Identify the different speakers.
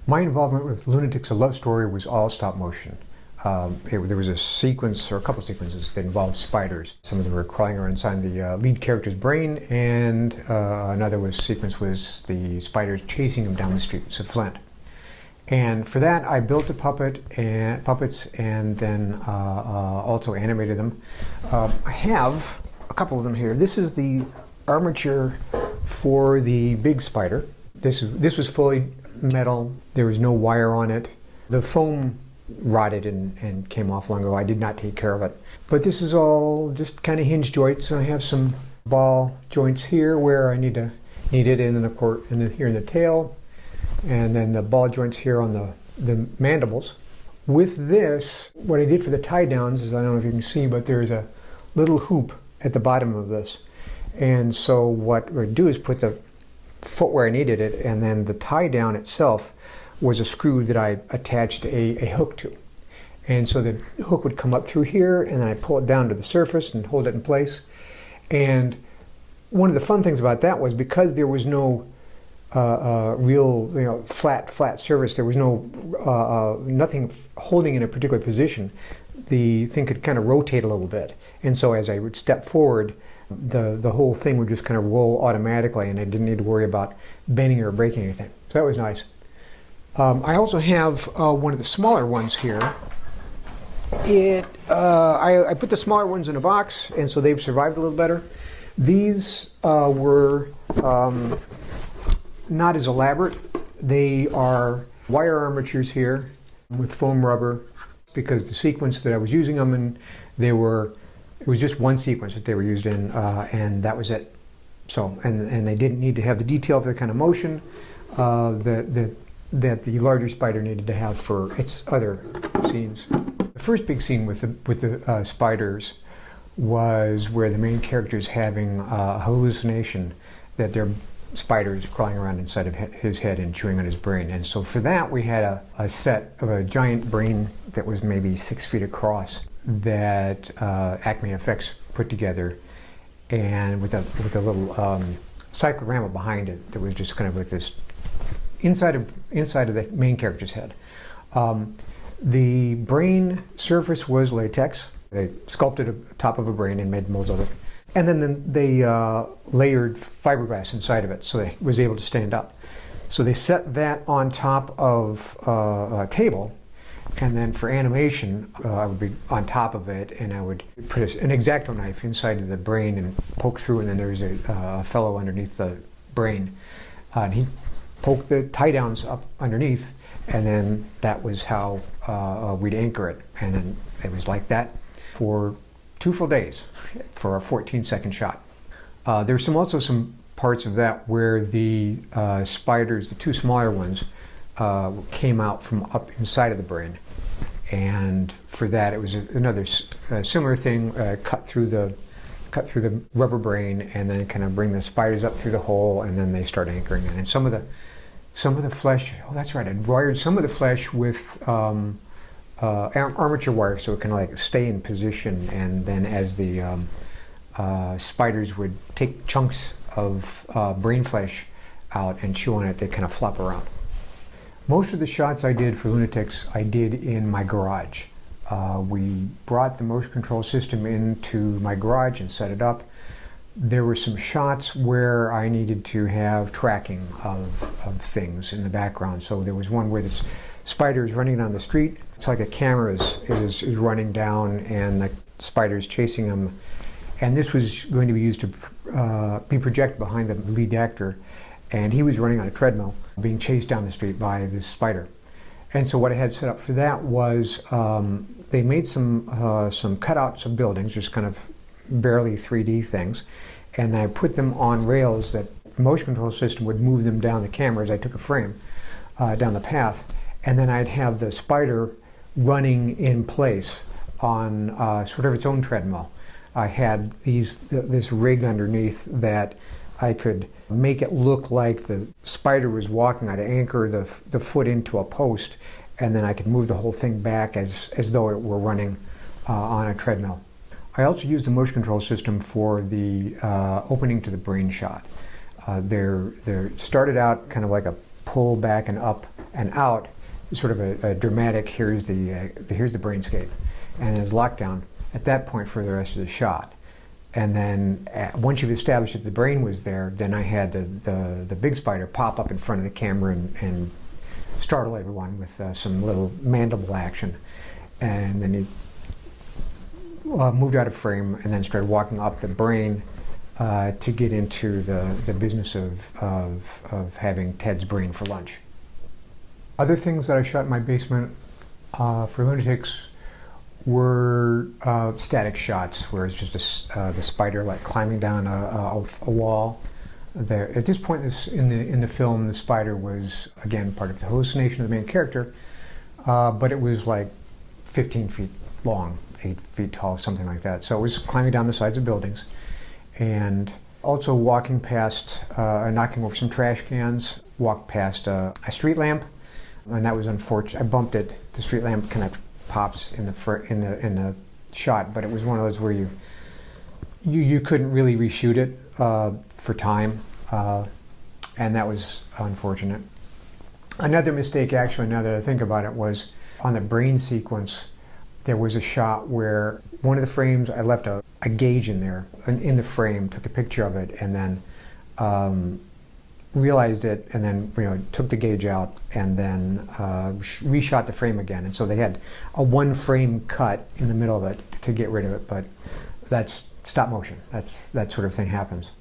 Speaker 1: My involvement with Lunatics, A Love Story, was all stop motion. There was a sequence, or a couple sequences, that involved spiders. Some of them were crawling around inside the lead character's brain, and another sequence was the spiders chasing him down the streets of Flint. And for that, I built a puppets, and then also animated them. I have a couple of them here. This is the armature for the big spider. This was fully metal. There was no wire on it. The foam rotted and came off long ago. I did not take care of it. But this is all just kind of hinge joints. I have some ball joints here where I need it, and then of course, and then here in the tail, and then the ball joints here on the mandibles. With this, what I did for the tie downs is, I don't know if you can see, but there's a little hoop at the bottom of this. And so what we do is put the foot where I needed it, and then the tie down itself was a screw that I attached a hook to. And so the hook would come up through here, and then I pull it down to the surface and hold it in place. And one of the fun things about that was, because there was no real, flat surface, there was nothing holding in a particular position, the thing could kind of rotate a little bit. And so as I would step forward, the whole thing would just kind of roll automatically, and I didn't need to worry about bending or breaking anything. So that was nice. I also have one of the smaller ones here. I put the smaller ones in a box, and so they've survived a little better. These were not as elaborate. They are wire armatures here with foam rubber, because the sequence that I was using them in, it was just one sequence that they were used in, and that was it. So, and they didn't need to have the detail for the kind of motion that the larger spider needed to have for its other scenes. The first big scene with the spiders was where the main character is having a hallucination that there are spiders crawling around inside of his head and chewing on his brain. And so for that, we had a set of a giant brain that was maybe 6 feet across that Acme Effects put together, and with a little cyclorama behind it that was just kind of like this inside of the main character's head. The brain surface was latex. They sculpted a top of a brain and made molds of it. And then they layered fiberglass inside of it, so it was able to stand up. So they set that on top of a table, and then for animation, I would be on top of it, and I would put an X-Acto knife inside of the brain and poke through, and then there was a fellow underneath the brain. And he poked the tie downs up underneath, and then that was how we'd anchor it. And then it was like that for 2 full days for a 14-second shot. There's also some parts of that where the spiders, the 2 smaller ones, came out from up inside of the brain. And for that, it was another similar thing, cut through the rubber brain, and then kind of bring the spiders up through the hole, and then they start anchoring in. And some of the flesh, oh, that's right, I wired some of the flesh with armature wire, so it can like stay in position, and then as the spiders would take chunks of brain flesh out and chew on it, they kind of flop around. Most of the shots I did for Lunatics, I did in my garage. We brought the motion control system into my garage and set it up. There were some shots where I needed to have tracking of things in the background. So there was one where this spider is running down the street. It's like a camera is running down, and the spider is chasing him. And this was going to be used to be projected behind the lead actor. And he was running on a treadmill, being chased down the street by this spider. And so what I had set up for that was they made some cutouts of buildings, just kind of barely 3D things, and I put them on rails that the motion control system would move them down the camera as I took a frame down the path, and then I'd have the spider running in place on sort of its own treadmill. I had this rig underneath that I could make it look like the spider was walking. I'd anchor the foot into a post, and then I could move the whole thing back as though it were running on a treadmill. I also used the motion control system for the opening to the brain shot. There started out kind of like a pull back and up and out, sort of a dramatic, here's the brainscape, and there's lockdown at that point for the rest of the shot. And then once you've established that the brain was there, then I had the big spider pop up in front of the camera and startle everyone with some little mandible action. And then he moved out of frame and then started walking up the brain to get into the business of having Ted's brain for lunch. Other things that I shot in my basement for Lunatics were static shots, where it's just the spider like climbing down a wall. There, at this point in the film, the spider was again part of the hallucination of the main character, but it was like 15 feet long, 8 feet tall, something like that. So it was climbing down the sides of buildings, and also walking past, knocking over some trash cans. Walked past a street lamp, and that was unfortunate. I bumped it. The street lamp kind of pops in the shot, but it was one of those where you couldn't really reshoot it for time, and that was unfortunate. Another mistake, actually, now that I think about it, was on the brain sequence. There was a shot where one of the frames, I left a gauge in there, in the frame, took a picture of it, and then realized it, and then took the gauge out, and then reshot the frame again. And so they had a one frame cut in the middle of it to get rid of it, but that's stop motion. That sort of thing happens.